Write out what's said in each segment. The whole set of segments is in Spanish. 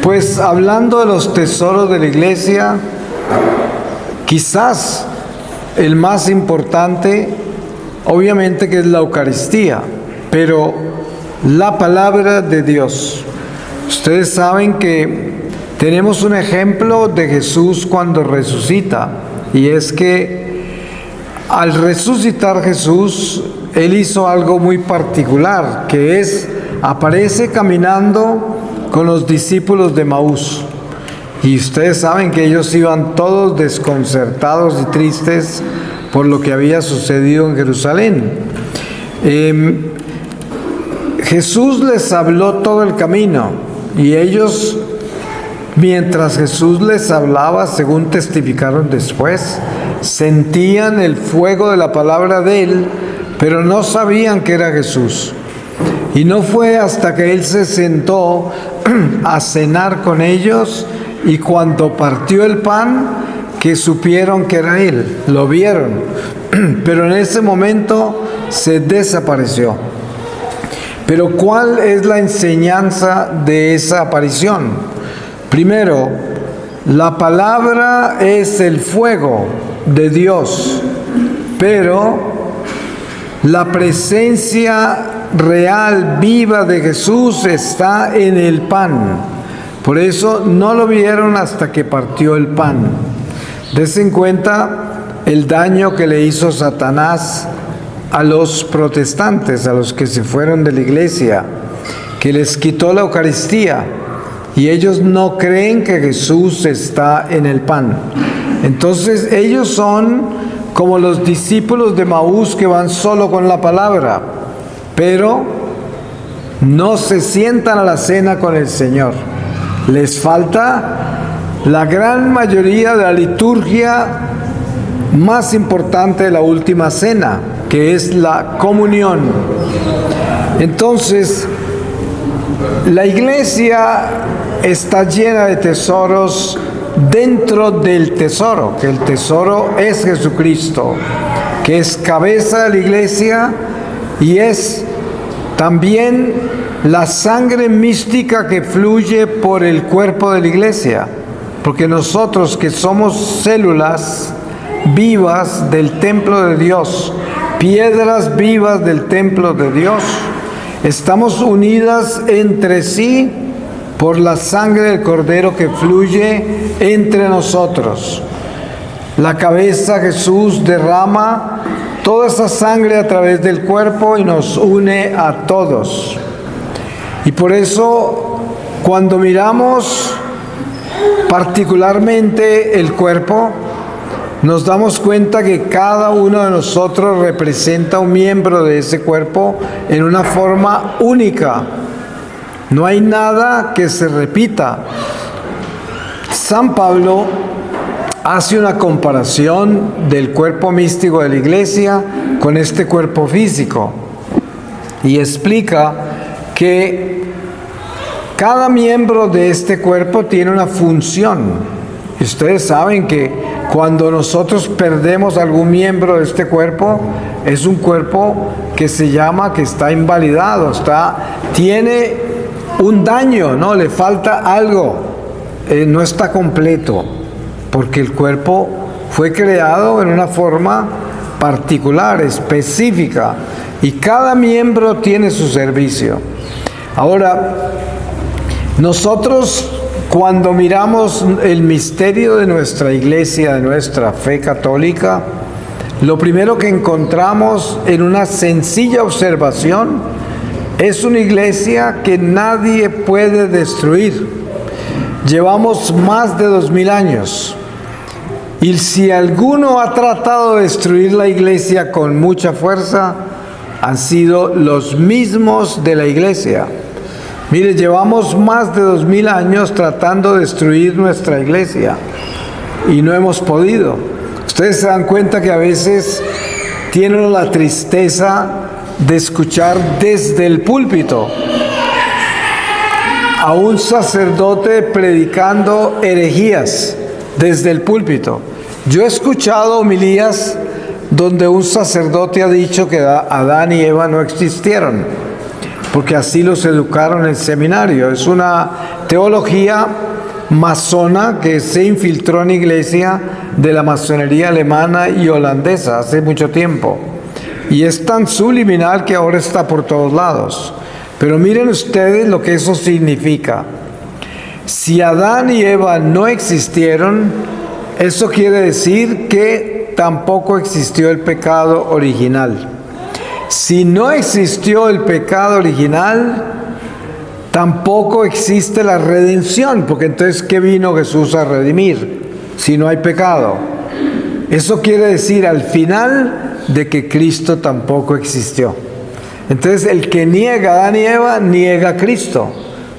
Pues hablando de los tesoros de la iglesia, quizás el más importante, obviamente que es la Eucaristía, pero la palabra de Dios. Ustedes saben que tenemos un ejemplo de Jesús cuando resucita, y es que al resucitar Jesús, Él hizo algo muy particular, que es, aparece caminando con los discípulos de Maús. Y ustedes saben que ellos iban todos desconcertados y tristes por lo que había sucedido en Jerusalén. Jesús les habló todo el camino y ellos, mientras Jesús les hablaba, según testificaron después, sentían el fuego de la palabra de Él, pero no sabían que era Jesús. Y no fue hasta que Él se sentó a cenar con ellos y cuando partió el pan que supieron que era Él, lo vieron, pero en ese momento se desapareció. Pero ¿cuál es la enseñanza de esa aparición? Primero, la palabra es el fuego de Dios, pero la presencia real, viva de Jesús está en el pan. Por eso no lo vieron hasta que partió el pan. Dense en cuenta el daño que le hizo Satanás a los protestantes, a los que se fueron de la iglesia, que les quitó la Eucaristía y ellos no creen que Jesús está en el pan. Entonces ellos son como los discípulos de Maús que van solo con la palabra, pero no se sientan a la cena con el Señor. Les falta la gran mayoría de la liturgia más importante de la última cena, que es la comunión. Entonces, la iglesia está llena de tesoros dentro del tesoro, que el tesoro es Jesucristo, que es cabeza de la iglesia y es también la sangre mística que fluye por el cuerpo de la iglesia, porque nosotros que somos células vivas del templo de Dios, piedras vivas del templo de Dios, estamos unidas entre sí por la sangre del Cordero que fluye entre nosotros. La cabeza Jesús derrama toda esa sangre a través del cuerpo y nos une a todos. Y por eso, cuando miramos particularmente el cuerpo, nos damos cuenta que cada uno de nosotros representa un miembro de ese cuerpo en una forma única. No hay nada que se repita. San Pablo hace una comparación del cuerpo místico de la iglesia con este cuerpo físico y explica que cada miembro de este cuerpo tiene una función. Y ustedes saben que cuando nosotros perdemos algún miembro de este cuerpo, es un cuerpo que se llama que está invalidado, tiene un daño, ¿no? Le falta algo, no está completo, porque el cuerpo fue creado en una forma particular, específica, y cada miembro tiene su servicio. Ahora, nosotros cuando miramos el misterio de nuestra iglesia, de nuestra fe católica, lo primero que encontramos en una sencilla observación es una iglesia que nadie puede destruir. Llevamos más de 2000 años y si alguno ha tratado de destruir la iglesia con mucha fuerza, han sido los mismos de la iglesia. Mire, llevamos más de 2000 años tratando de destruir nuestra iglesia y no hemos podido. Ustedes se dan cuenta que a veces tienen la tristeza de escuchar desde el púlpito a un sacerdote predicando herejías desde el púlpito. Yo he escuchado homilías donde un sacerdote ha dicho que Adán y Eva no existieron. porque así los educaron en el seminario. Es una teología masona que se infiltró en la iglesia de la masonería alemana y holandesa hace mucho tiempo. Y es tan subliminal que ahora está por todos lados. Pero miren ustedes lo que eso significa. Si Adán y Eva no existieron, eso quiere decir que tampoco existió el pecado original. Si no existió el pecado original, tampoco existe la redención, porque entonces, ¿qué vino Jesús a redimir si no hay pecado? Eso quiere decir al final de que Cristo tampoco existió. Entonces, el que niega a Adán y Eva, niega a Cristo,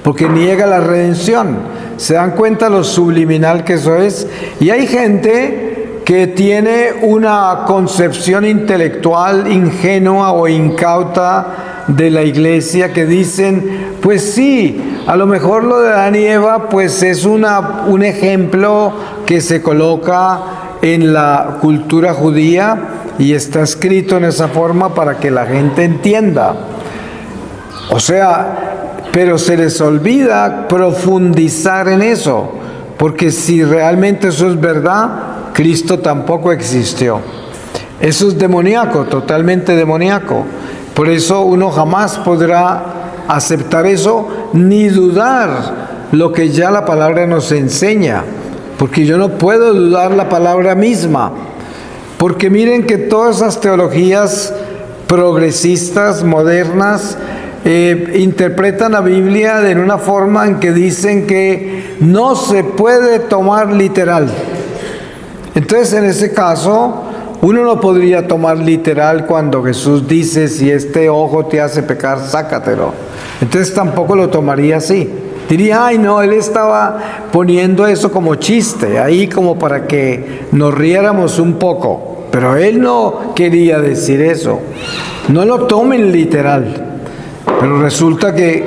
porque niega la redención. ¿Se dan cuenta lo subliminal que eso es? Y hay gente que tiene una concepción intelectual ingenua o incauta de la iglesia, que dicen, pues sí, a lo mejor lo de Adán y Eva pues es un ejemplo que se coloca en la cultura judía y está escrito en esa forma para que la gente entienda. O sea, pero se les olvida profundizar en eso, porque si realmente eso es verdad, Cristo tampoco existió. Eso es demoníaco, totalmente demoníaco. Por eso uno jamás podrá aceptar eso, ni dudar lo que ya la palabra nos enseña, porque yo no puedo dudar la palabra misma, porque miren que todas esas teologías progresistas, modernas, interpretan la Biblia en una forma en que dicen que no se puede tomar literal. Entonces, en ese caso, uno no podría tomar literal cuando Jesús dice, si este ojo te hace pecar, sácatelo. Entonces tampoco lo tomaría así. Diría, ay no, él estaba poniendo eso como chiste, ahí como para que nos riéramos un poco. Pero él no quería decir eso. No lo tomen literal. Pero resulta que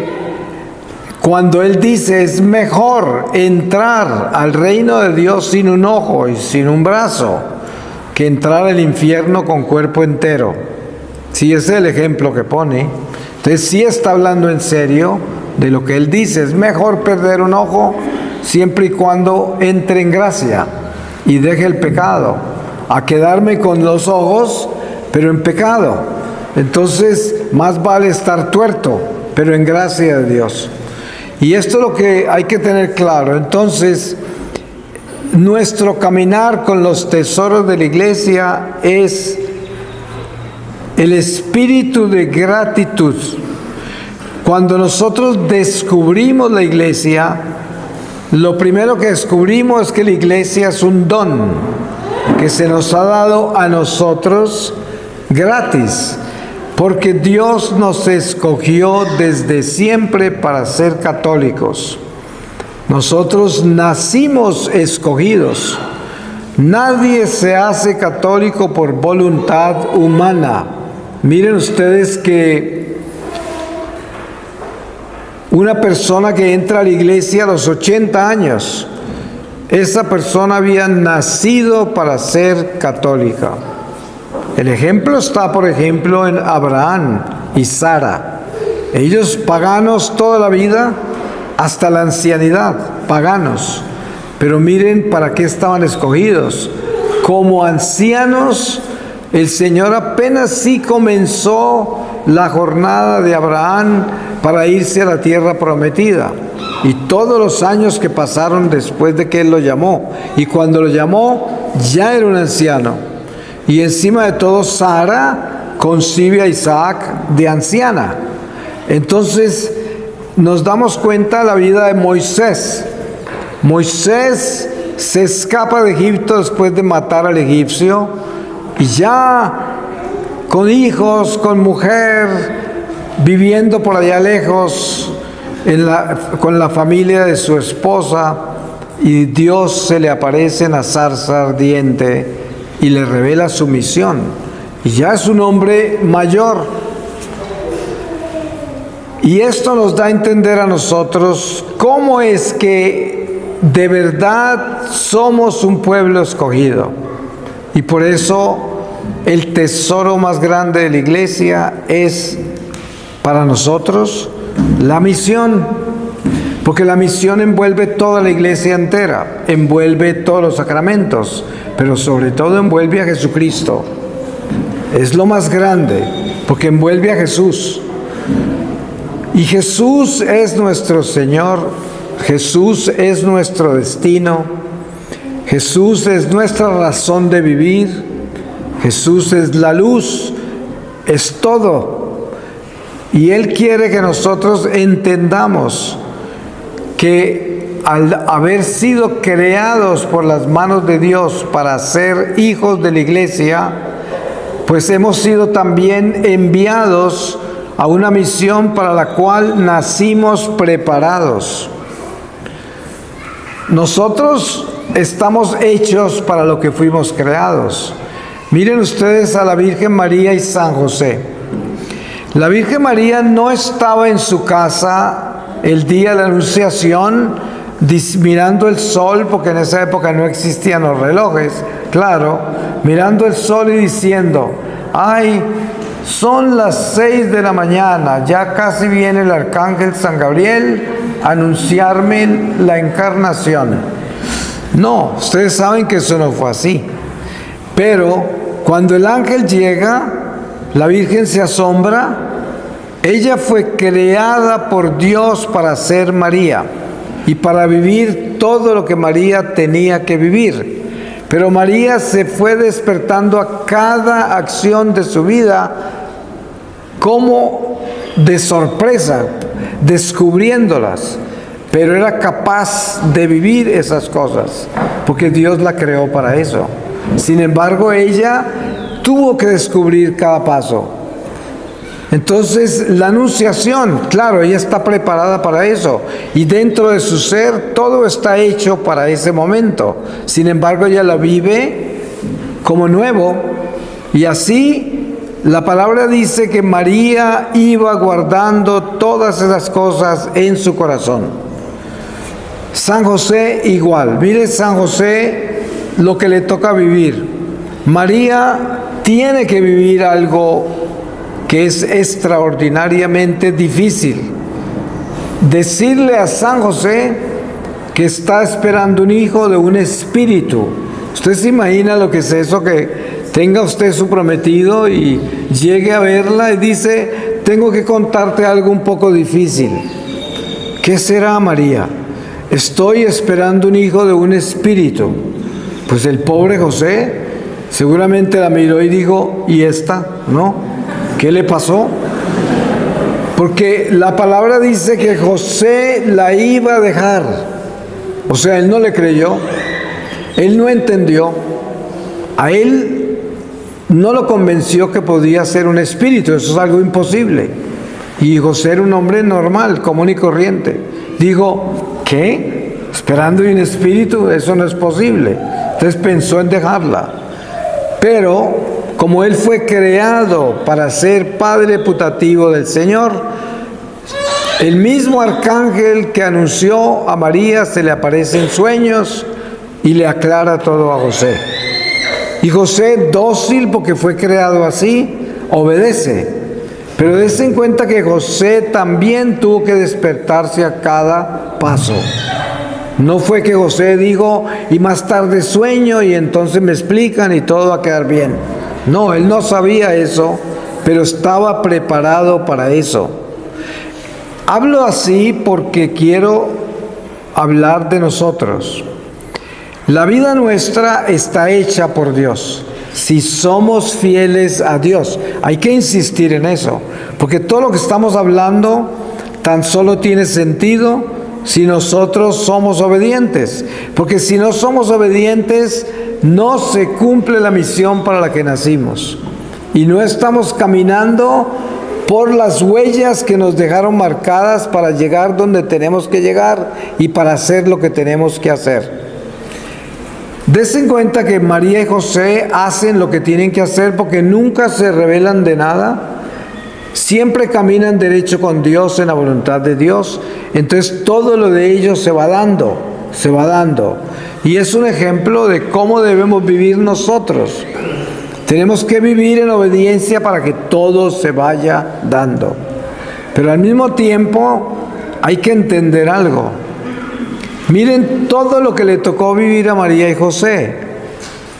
cuando él dice, es mejor entrar al reino de Dios sin un ojo y sin un brazo, que entrar al infierno con cuerpo entero. Sí, ese es el ejemplo que pone. Entonces sí está hablando en serio de lo que él dice. Es mejor perder un ojo siempre y cuando entre en gracia y deje el pecado, a quedarme con los ojos, pero en pecado. Entonces más vale estar tuerto, pero en gracia de Dios. Y esto es lo que hay que tener claro. Entonces, nuestro caminar con los tesoros de la iglesia es el espíritu de gratitud. Cuando nosotros descubrimos la iglesia, lo primero que descubrimos es que la iglesia es un don que se nos ha dado a nosotros gratis, porque Dios nos escogió desde siempre para ser católicos. Nosotros nacimos escogidos. Nadie se hace católico por voluntad humana. Miren ustedes que una persona que entra a la iglesia a los 80 años, esa persona había nacido para ser católica. El ejemplo está, por ejemplo, en Abraham y Sara. Ellos paganos toda la vida, hasta la ancianidad, paganos. Pero miren para qué estaban escogidos. Como ancianos, el Señor apenas sí comenzó la jornada de Abraham para irse a la tierra prometida. Y todos los años que pasaron después de que Él lo llamó. Y cuando lo llamó, ya era un anciano. Y encima de todo, Sara concibe a Isaac de anciana. Entonces, nos damos cuenta de la vida de Moisés. Moisés se escapa de Egipto después de matar al egipcio y ya con hijos, con mujer, viviendo por allá lejos con la familia de su esposa, y Dios se le aparece en la zarza ardiente y le revela su misión. Y ya es un hombre mayor. Y esto nos da a entender a nosotros cómo es que de verdad somos un pueblo escogido. Y por eso el tesoro más grande de la iglesia es para nosotros? La misión. Porque la misión envuelve toda la iglesia entera, envuelve todos los sacramentos, pero sobre todo envuelve a Jesucristo. Es lo más grande, porque envuelve a Jesús. Y Jesús es nuestro Señor, Jesús es nuestro destino, Jesús es nuestra razón de vivir, Jesús es la luz, es todo. Y Él quiere que nosotros entendamos que al haber sido creados por las manos de Dios para ser hijos de la iglesia, pues hemos sido también enviados a una misión para la cual nacimos preparados. Nosotros estamos hechos para lo que fuimos creados. Miren ustedes a la Virgen María y San José. La Virgen María no estaba en su casa el día de la Anunciación mirando el sol, porque en esa época no existían los relojes, claro, mirando el sol y diciendo: ay, son las 6 de la mañana, ya casi viene el arcángel San Gabriel a anunciarme la encarnación. No, ustedes saben que eso no fue así. Pero cuando el ángel llega, la Virgen se asombra. Ella fue creada por Dios para ser María y para vivir todo lo que María tenía que vivir. Pero María se fue despertando a cada acción de su vida como de sorpresa, descubriéndolas. Pero era capaz de vivir esas cosas, porque Dios la creó para eso. Sin embargo, ella tuvo que descubrir cada paso. Entonces, la anunciación, claro, ella está preparada para eso. Y dentro de su ser, todo está hecho para ese momento. Sin embargo, ella la vive como nuevo. Y así, la palabra dice que María iba guardando todas esas cosas en su corazón. San José igual. Mire San José lo que le toca vivir. María tiene que vivir algo que es extraordinariamente difícil. Decirle a San José que está esperando un hijo de un espíritu. ¿Usted se imagina lo que es eso? Que tenga usted su prometido y llegue a verla y dice: tengo que contarte algo un poco difícil. ¿Qué será, María? Estoy esperando un hijo de un espíritu. Pues el pobre José seguramente la miró y dijo: ¿y esta? ¿No? ¿Qué le pasó? Porque la palabra dice que José la iba a dejar. O sea, él no le creyó, él no entendió, a él no lo convenció que podía ser un espíritu, eso es algo imposible. Y José era un hombre normal, común y corriente. Dijo: ¿qué? ¿Esperando un espíritu? Eso no es posible. Entonces pensó en dejarla. Pero como él fue creado para ser padre putativo del Señor, el mismo arcángel que anunció a María se le aparece en sueños y le aclara todo a José. Y José, dócil porque fue creado así, obedece. Pero dense en cuenta que José también tuvo que despertarse a cada paso. No fue que José dijo: y más tarde sueño y entonces me explican y todo va a quedar bien. No, él no sabía eso, pero estaba preparado para eso. Hablo así porque quiero hablar de nosotros. La vida nuestra está hecha por Dios. Si somos fieles a Dios, hay que insistir en eso, porque todo lo que estamos hablando tan solo tiene sentido si nosotros somos obedientes. Porque si no somos obedientes, no se cumple la misión para la que nacimos. Y no estamos caminando por las huellas que nos dejaron marcadas para llegar donde tenemos que llegar y para hacer lo que tenemos que hacer. Dense en cuenta que María y José hacen lo que tienen que hacer porque nunca se rebelan de nada. Siempre caminan derecho con Dios en la voluntad de Dios. Entonces todo lo de ellos se va dando. Y es un ejemplo de cómo debemos vivir nosotros. Tenemos que vivir en obediencia para que todo se vaya dando. Pero al mismo tiempo hay que entender algo. Miren todo lo que le tocó vivir a María y José,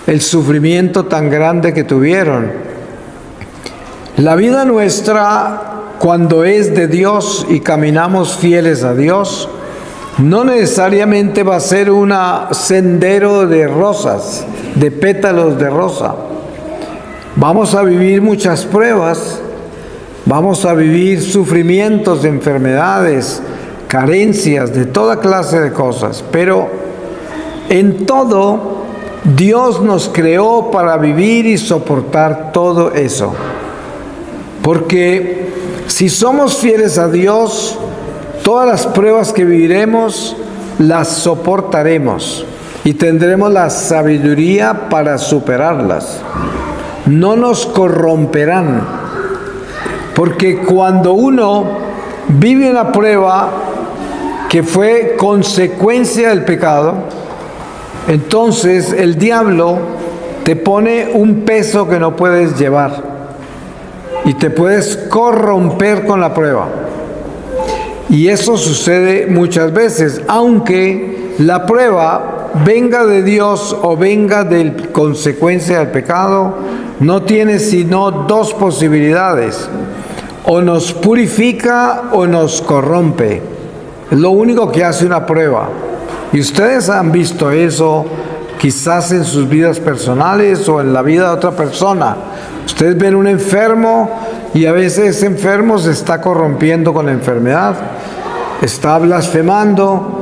el sufrimiento tan grande que tuvieron. La vida nuestra, cuando es de Dios y caminamos fieles a Dios, no necesariamente va a ser un sendero de rosas, de pétalos de rosa. Vamos a vivir muchas pruebas, vamos a vivir sufrimientos, enfermedades, carencias, de toda clase de cosas. Pero en todo, Dios nos creó para vivir y soportar todo eso. Porque si somos fieles a Dios, todas las pruebas que viviremos las soportaremos y tendremos la sabiduría para superarlas. No nos corromperán, porque cuando uno vive una prueba que fue consecuencia del pecado, entonces el diablo te pone un peso que no puedes llevar y te puedes corromper con la prueba. Y eso sucede muchas veces, aunque la prueba venga de Dios o venga de consecuencia del pecado, no tiene sino dos posibilidades: o nos purifica o nos corrompe. Es lo único que hace una prueba. Y ustedes han visto eso quizás en sus vidas personales o en la vida de otra persona. Ustedes ven un enfermo y a veces ese enfermo se está corrompiendo con la enfermedad, está blasfemando,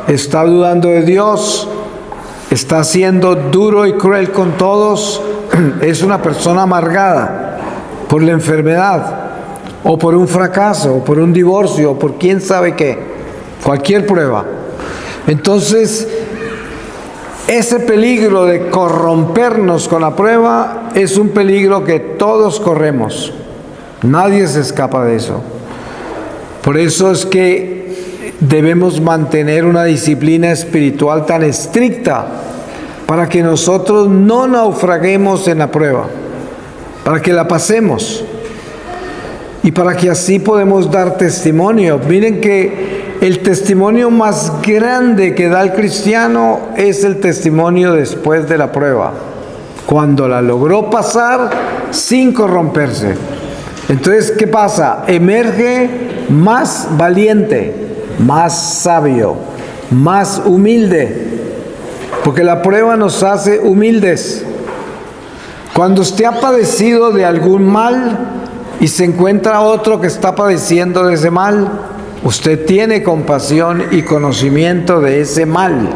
está dudando de Dios, está siendo duro y cruel con todos. Es una persona amargada por la enfermedad, o por un fracaso, o por un divorcio, o por quién sabe qué, cualquier prueba. Entonces, ese peligro de corrompernos con la prueba es un peligro que todos corremos. Nadie se escapa de eso. Por eso es que debemos mantener una disciplina espiritual tan estricta para que nosotros no naufraguemos en la prueba, para que la pasemos y para que así podemos dar testimonio. Miren que el testimonio más grande que da el cristiano es el testimonio después de la prueba, cuando la logró pasar sin corromperse. Entonces, ¿qué pasa? Emerge más valiente, más sabio, más humilde, porque la prueba nos hace humildes. Cuando usted ha padecido de algún mal y se encuentra otro que está padeciendo de ese mal, usted tiene compasión y conocimiento de ese mal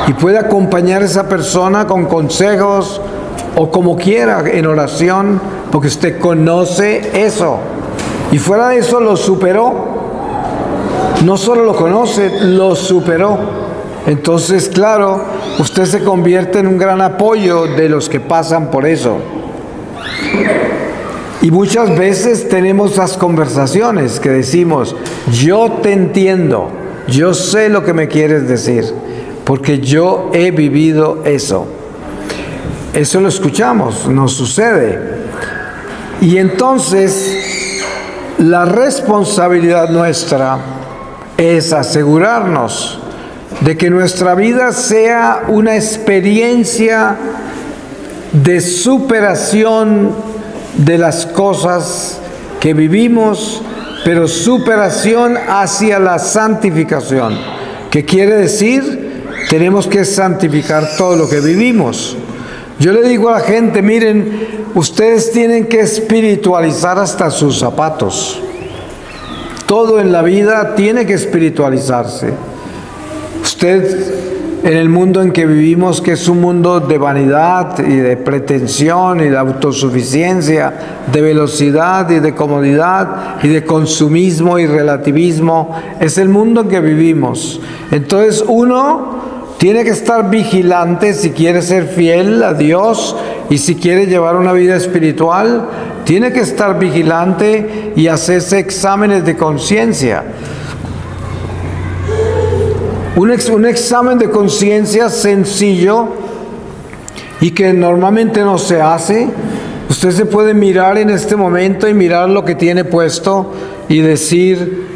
y puede acompañar a esa persona con consejos o como quiera en oración, porque usted conoce eso y fuera de eso lo superó. No solo lo conoce, lo superó. Entonces, claro, usted se convierte en un gran apoyo de los que pasan por eso. Y muchas veces tenemos esas conversaciones que decimos: yo te entiendo, yo sé lo que me quieres decir, porque yo he vivido eso. Eso lo escuchamos, nos sucede. Y entonces, la responsabilidad nuestra es asegurarnos de que nuestra vida sea una experiencia de superación de las cosas que vivimos, pero superación hacia la santificación. ¿Qué quiere decir? Tenemos que santificar todo lo que vivimos. Yo le digo a la gente: miren, ustedes tienen que espiritualizar hasta sus zapatos. Todo en la vida tiene que espiritualizarse. Usted, en el mundo en que vivimos, que es un mundo de vanidad y de pretensión y de autosuficiencia, de velocidad y de comodidad y de consumismo y relativismo, es el mundo en que vivimos. Entonces uno tiene que estar vigilante si quiere ser fiel a Dios y si quiere llevar una vida espiritual. Tiene que estar vigilante y hacerse exámenes de conciencia. Un examen de conciencia sencillo y que normalmente no se hace Usted se puede mirar en este momento y mirar lo que tiene puesto y decir,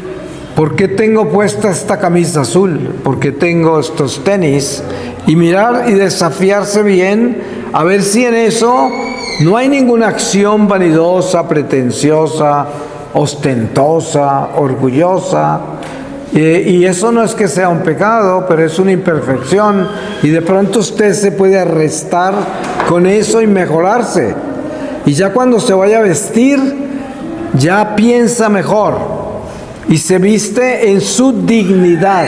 ¿por qué tengo puesta esta camisa azul? ¿Por qué tengo estos tenis? Y mirar y desafiarse bien a ver si en eso no hay ninguna acción vanidosa, pretenciosa, ostentosa, orgullosa. Y eso no es que sea un pecado, pero es una imperfección. Y de pronto usted se puede arrestar con eso y mejorarse. Y ya cuando se vaya a vestir, ya piensa mejor. Y se viste en su dignidad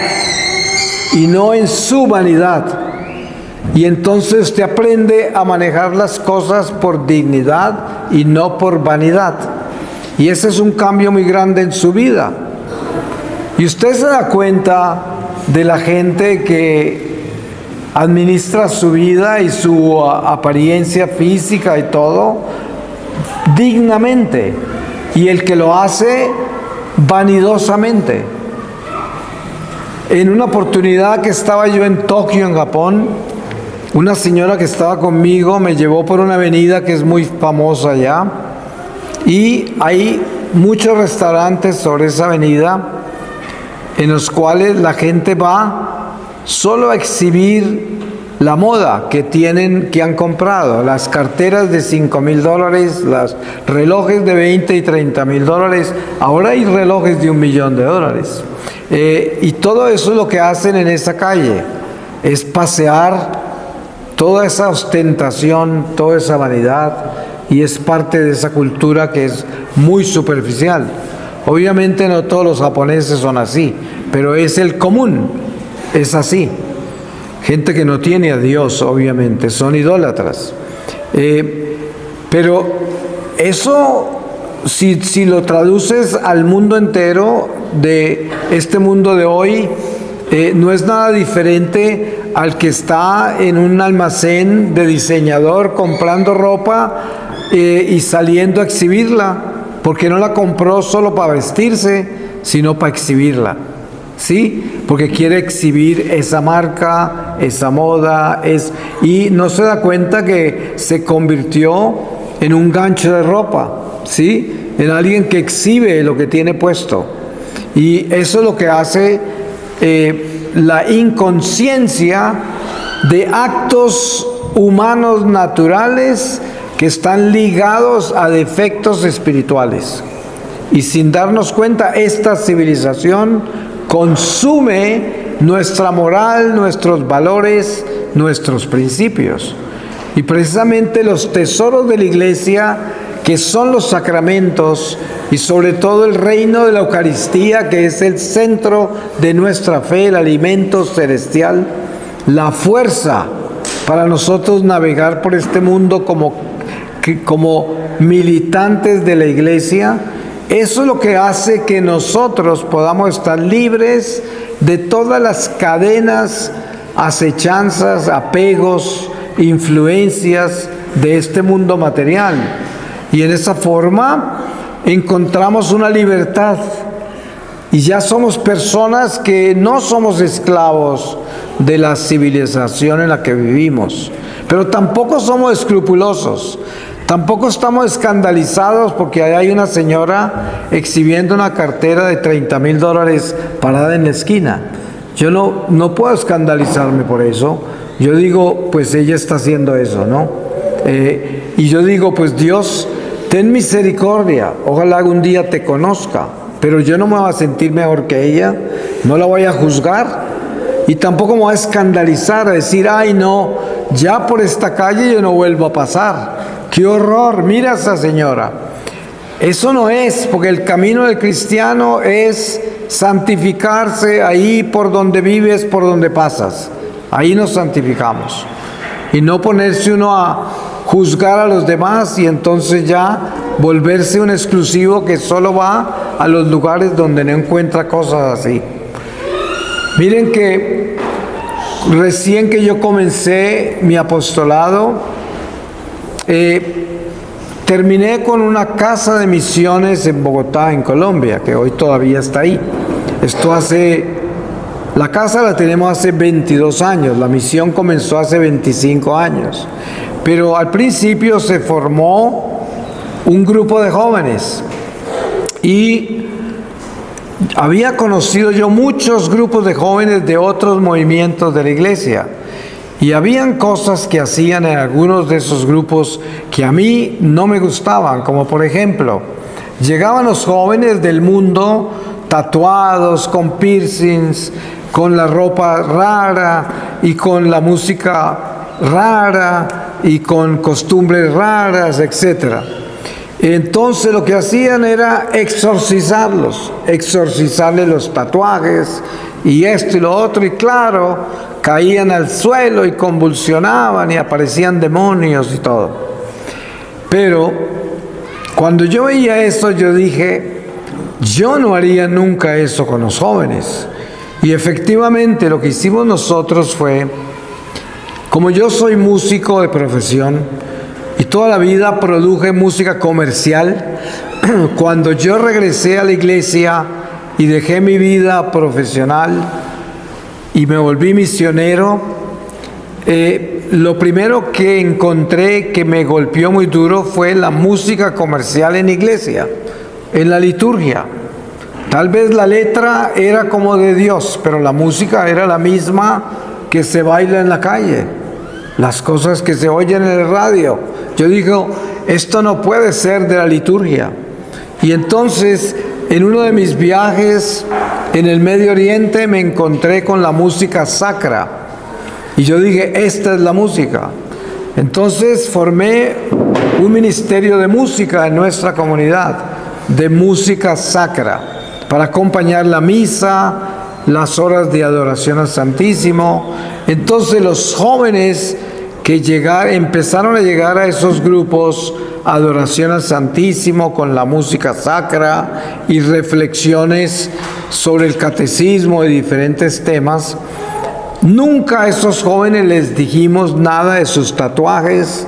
y no en su vanidad. Y entonces usted aprende a manejar las cosas por dignidad y no por vanidad. Y ese es un cambio muy grande en su vida. Y usted se da cuenta de la gente que administra su vida y su apariencia física y todo dignamente, y el que lo hace vanidosamente. En una oportunidad que estaba yo en Tokio, en Japón, una señora que estaba conmigo me llevó por una avenida que es muy famosa allá, y hay muchos restaurantes sobre esa avenida en los cuales la gente va solo a exhibir la moda que han comprado, las carteras de $5,000, los relojes de $20,000 y $30,000, ahora hay relojes de $1,000,000. Y todo eso es lo que hacen en esa calle, es pasear toda esa ostentación, toda esa vanidad, y es parte de esa cultura que es muy superficial. Obviamente no todos los japoneses son así, pero es el común, es así. Gente que no tiene a Dios, obviamente, son idólatras. Pero eso, si lo traduces al mundo entero de este mundo de hoy, no es nada diferente al que está en un almacén de diseñador comprando ropa y saliendo a exhibirla, porque no la compró solo para vestirse, sino para exhibirla. ¿Sí? Porque quiere exhibir esa marca, esa moda, y no se da cuenta que se convirtió en un gancho de ropa, ¿sí? En alguien que exhibe lo que tiene puesto. Y eso es lo que hace la inconsciencia de actos humanos naturales que están ligados a defectos espirituales. Y sin darnos cuenta, esta civilización consume nuestra moral, nuestros valores, nuestros principios. Y precisamente los tesoros de la iglesia, que son los sacramentos y sobre todo el reino de la Eucaristía, que es el centro de nuestra fe, el alimento celestial, la fuerza para nosotros navegar por este mundo como militantes de la iglesia. Eso es lo que hace que nosotros podamos estar libres de todas las cadenas, acechanzas, apegos, influencias de este mundo material. Y en esa forma encontramos una libertad. Y ya somos personas que no somos esclavos de la civilización en la que vivimos. Pero tampoco somos escrupulosos. Tampoco estamos escandalizados porque hay una señora exhibiendo una cartera de $30,000 parada en la esquina. Yo no puedo escandalizarme por eso. Yo digo, pues ella está haciendo eso, ¿no? Y yo digo, pues Dios, ten misericordia. Ojalá algún día te conozca. Pero yo no me voy a sentir mejor que ella. No la voy a juzgar. Y tampoco me voy a escandalizar, a decir, ay no, ya por esta calle yo no vuelvo a pasar. ¡Qué horror! Mira a esa señora. Eso no es, porque el camino del cristiano es santificarse ahí por donde vives, por donde pasas. Ahí nos santificamos. Y no ponerse uno a juzgar a los demás y entonces ya volverse un exclusivo que solo va a los lugares donde no encuentra cosas así. Miren que recién que yo comencé mi apostolado, terminé con una casa de misiones en Bogotá, en Colombia, que hoy todavía está ahí. La casa la tenemos hace 22 años, la misión comenzó hace 25 años. Pero al principio se formó un grupo de jóvenes. Y había conocido yo muchos grupos de jóvenes de otros movimientos de la iglesia. Y habían cosas que hacían en algunos de esos grupos que a mí no me gustaban, como por ejemplo, llegaban los jóvenes del mundo tatuados, con piercings, con la ropa rara y con la música rara y con costumbres raras, etc. Entonces lo que hacían era exorcizarles los tatuajes y esto y lo otro, y claro, caían al suelo y convulsionaban y aparecían demonios y todo. Pero cuando yo veía eso, yo dije, yo no haría nunca eso con los jóvenes. Y efectivamente lo que hicimos nosotros fue, como yo soy músico de profesión y toda la vida produje música comercial, cuando yo regresé a la iglesia y dejé mi vida profesional y me volví misionero, lo primero que encontré que me golpeó muy duro fue la música comercial en iglesia, en la liturgia. Tal vez la letra era como de Dios, pero la música era la misma que se baila en la calle, las cosas que se oyen en el radio. Yo digo, esto no puede ser de la liturgia. Y entonces, en uno de mis viajes en el Medio Oriente, me encontré con la música sacra. Y yo dije, esta es la música. Entonces formé un ministerio de música en nuestra comunidad, de música sacra, para acompañar la misa, las horas de adoración al Santísimo. Entonces los jóvenes que empezaron a llegar a esos grupos, adoración al Santísimo con la música sacra y reflexiones sobre el catecismo y diferentes temas, nunca a esos jóvenes les dijimos nada de sus tatuajes,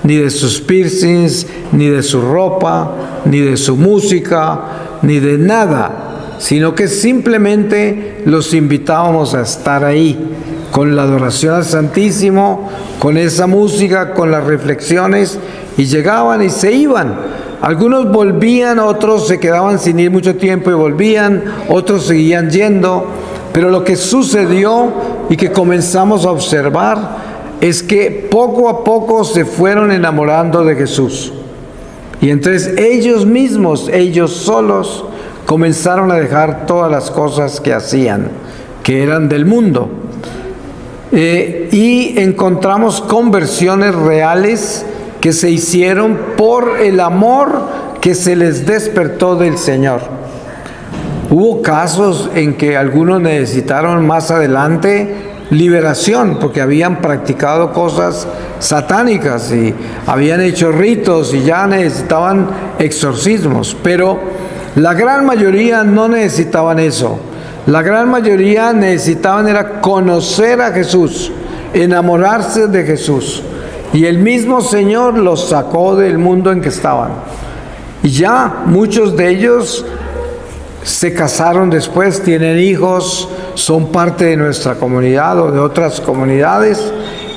ni de sus piercings, ni de su ropa, ni de su música, ni de nada, sino que simplemente los invitábamos a estar ahí, con la adoración al Santísimo, con esa música, con las reflexiones, y llegaban y se iban. Algunos volvían, otros se quedaban sin ir mucho tiempo y volvían, otros seguían yendo, pero lo que sucedió y que comenzamos a observar es que poco a poco se fueron enamorando de Jesús. Y entonces ellos mismos, ellos solos, comenzaron a dejar todas las cosas que hacían, que eran del mundo. Y encontramos conversiones reales que se hicieron por el amor que se les despertó del Señor. Hubo casos en que algunos necesitaron más adelante liberación, porque habían practicado cosas satánicas y habían hecho ritos y ya necesitaban exorcismos, pero la gran mayoría no necesitaban eso. La gran mayoría necesitaban era conocer a Jesús, enamorarse de Jesús. Y el mismo Señor los sacó del mundo en que estaban. Y ya muchos de ellos se casaron después, tienen hijos, son parte de nuestra comunidad o de otras comunidades,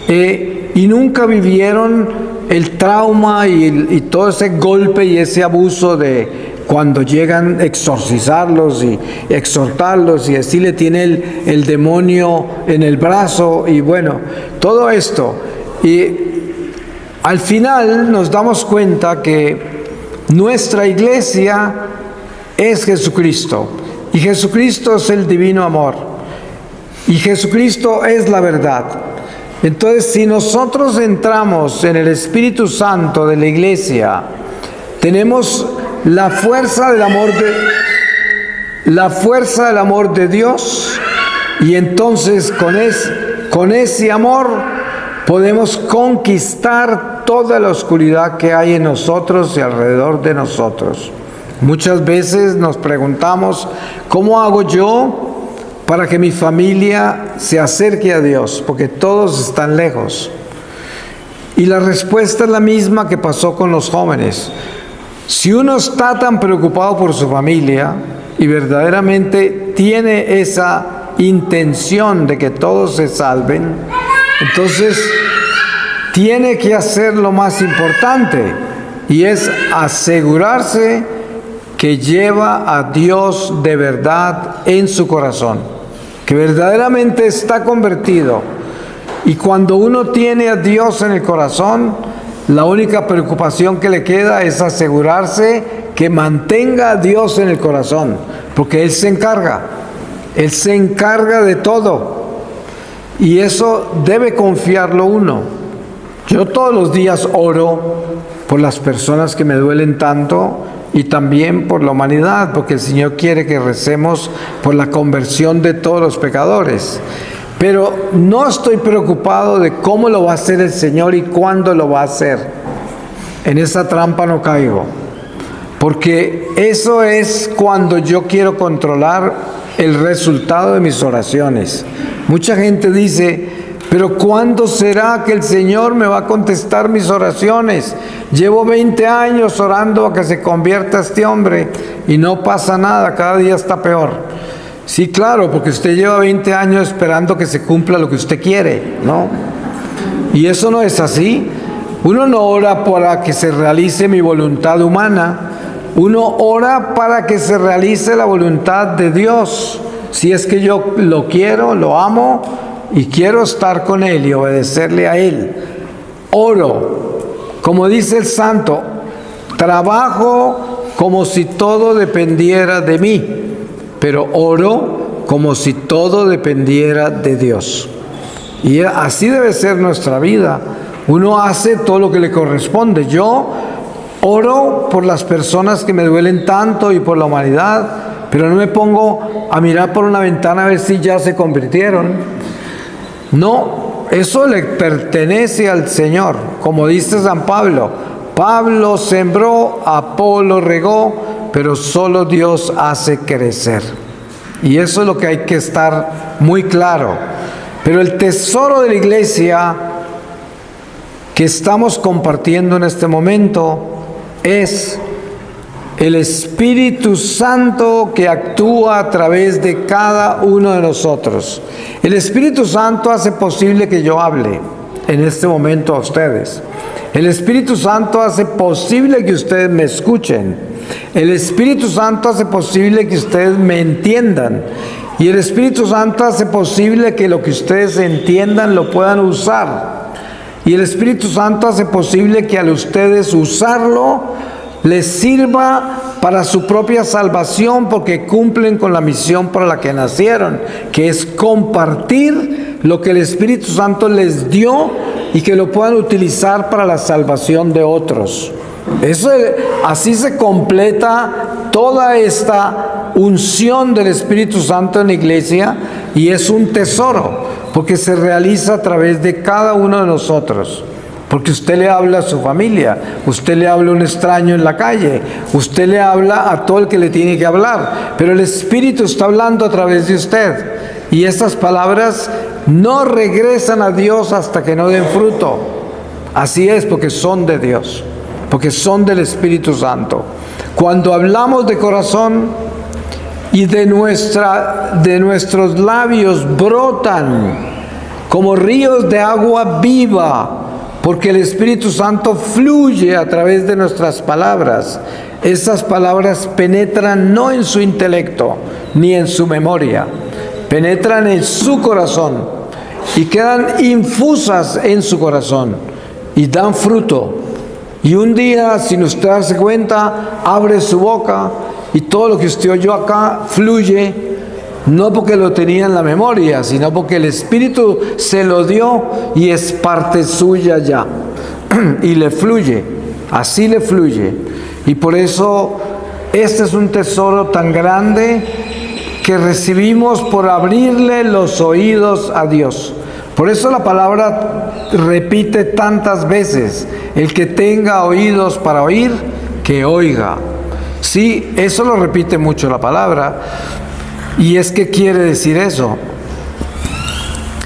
y nunca vivieron el trauma y todo ese golpe y ese abuso de cuando llegan a exorcizarlos y exhortarlos y así le tiene el demonio en el brazo y bueno, todo esto. Y al final nos damos cuenta que nuestra iglesia es Jesucristo y Jesucristo es el divino amor y Jesucristo es la verdad. Entonces, si nosotros entramos en el Espíritu Santo de la iglesia, tenemos la fuerza del amor de Dios, y entonces con ese amor podemos conquistar toda la oscuridad que hay en nosotros y alrededor de nosotros. Muchas veces nos preguntamos, ¿cómo hago yo para que mi familia se acerque a Dios? Porque todos están lejos. Y la respuesta es la misma que pasó con los jóvenes. Si uno está tan preocupado por su familia y verdaderamente tiene esa intención de que todos se salven, entonces tiene que hacer lo más importante, y es asegurarse que lleva a Dios de verdad en su corazón, que verdaderamente está convertido. Y cuando uno tiene a Dios en el corazón, la única preocupación que le queda es asegurarse que mantenga a Dios en el corazón, porque Él se encarga de todo, y eso debe confiarlo uno. Yo todos los días oro por las personas que me duelen tanto y también por la humanidad, porque el Señor quiere que recemos por la conversión de todos los pecadores. Pero no estoy preocupado de cómo lo va a hacer el Señor y cuándo lo va a hacer. En esa trampa no caigo, porque eso es cuando yo quiero controlar el resultado de mis oraciones. Mucha gente dice: pero ¿cuándo será que el Señor me va a contestar mis oraciones? Llevo 20 años orando a que se convierta este hombre y no pasa nada, cada día está peor. Sí, claro, porque usted lleva 20 años esperando que se cumpla lo que usted quiere, ¿no? Y eso no es así. Uno no ora para que se realice mi voluntad humana, uno ora para que se realice la voluntad de Dios. Si es que yo lo quiero, lo amo y quiero estar con Él y obedecerle a Él. Oro, como dice el santo, trabajo como si todo dependiera de mí, pero oro como si todo dependiera de Dios. Y así debe ser nuestra vida. Uno hace todo lo que le corresponde. Yo oro por las personas que me duelen tanto y por la humanidad, pero no me pongo a mirar por una ventana a ver si ya se convirtieron. No, eso le pertenece al Señor. Como dice San Pablo, Pablo sembró, Apolo regó, pero solo Dios hace crecer. Y eso es lo que hay que estar muy claro. Pero el tesoro de la iglesia que estamos compartiendo en este momento es el Espíritu Santo que actúa a través de cada uno de nosotros. El Espíritu Santo hace posible que yo hable en este momento a ustedes. El Espíritu Santo hace posible que ustedes me escuchen. El Espíritu Santo hace posible que ustedes me entiendan. Y el Espíritu Santo hace posible que lo que ustedes entiendan lo puedan usar. Y el Espíritu Santo hace posible que al ustedes usarlo les sirva para su propia salvación, porque cumplen con la misión para la que nacieron, que es compartir lo que el Espíritu Santo les dio y que lo puedan utilizar para la salvación de otros. Así se completa toda esta unción del Espíritu Santo en la iglesia, y es un tesoro, porque se realiza a través de cada uno de nosotros. Porque usted le habla a su familia, usted le habla a un extraño en la calle, usted le habla a todo el que le tiene que hablar, pero el Espíritu está hablando a través de usted. Y estas palabras no regresan a Dios hasta que no den fruto. Así es, porque son de Dios, porque son del Espíritu Santo. Cuando hablamos de corazón y de nuestros labios brotan como ríos de agua viva, porque el Espíritu Santo fluye a través de nuestras palabras. Esas palabras penetran no en su intelecto ni en su memoria, penetran en su corazón y quedan infusas en su corazón y dan fruto. Y un día, sin usted darse cuenta, abre su boca y todo lo que usted oyó acá fluye, no porque lo tenía en la memoria, sino porque el Espíritu se lo dio y es parte suya ya. Y le fluye, así le fluye. Y por eso este es un tesoro tan grande que recibimos por abrirle los oídos a Dios. Por eso la palabra repite tantas veces: el que tenga oídos para oír, que oiga. Sí, eso lo repite mucho la palabra. ¿Y es que quiere decir eso?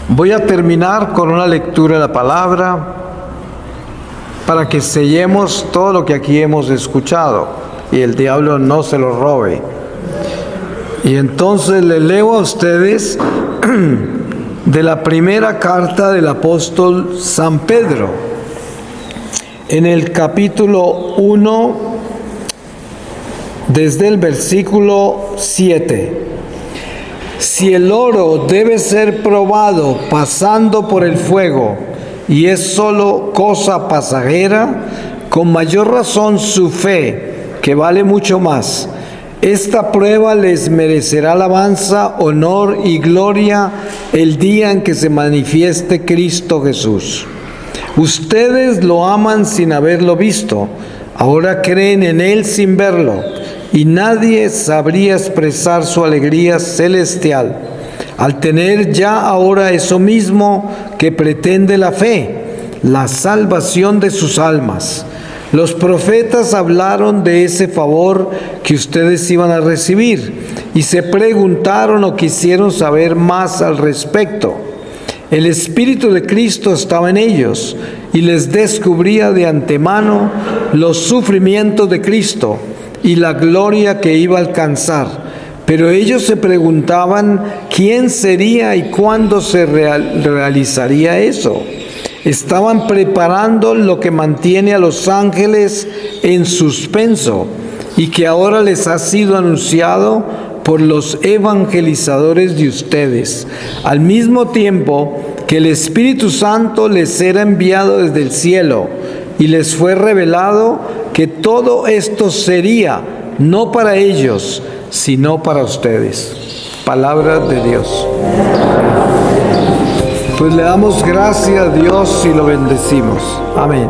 Voy a terminar con una lectura de la palabra para que sellemos todo lo que aquí hemos escuchado y el diablo no se lo robe. Y entonces le leo a ustedes de la primera carta del apóstol San Pedro. en el capítulo 1, desde el versículo 7. Si el oro debe ser probado pasando por el fuego y es solo cosa pasajera, con mayor razón su fe, que vale mucho más. Esta prueba les merecerá alabanza, honor y gloria el día en que se manifieste Cristo Jesús. Ustedes lo aman sin haberlo visto, ahora creen en Él sin verlo, y nadie sabría expresar su alegría celestial al tener ya ahora eso mismo que pretende la fe, la salvación de sus almas. Los profetas hablaron de ese favor que ustedes iban a recibir y se preguntaron o quisieron saber más al respecto. El Espíritu de Cristo estaba en ellos y les descubría de antemano los sufrimientos de Cristo y la gloria que iba a alcanzar. Pero ellos se preguntaban quién sería y cuándo se realizaría eso. Estaban preparando lo que mantiene a los ángeles en suspenso y que ahora les ha sido anunciado por los evangelizadores de ustedes, al mismo tiempo que el Espíritu Santo les era enviado desde el cielo y les fue revelado que todo esto sería no para ellos, sino para ustedes. Palabra de Dios. Pues le damos gracias a Dios y lo bendecimos. Amén.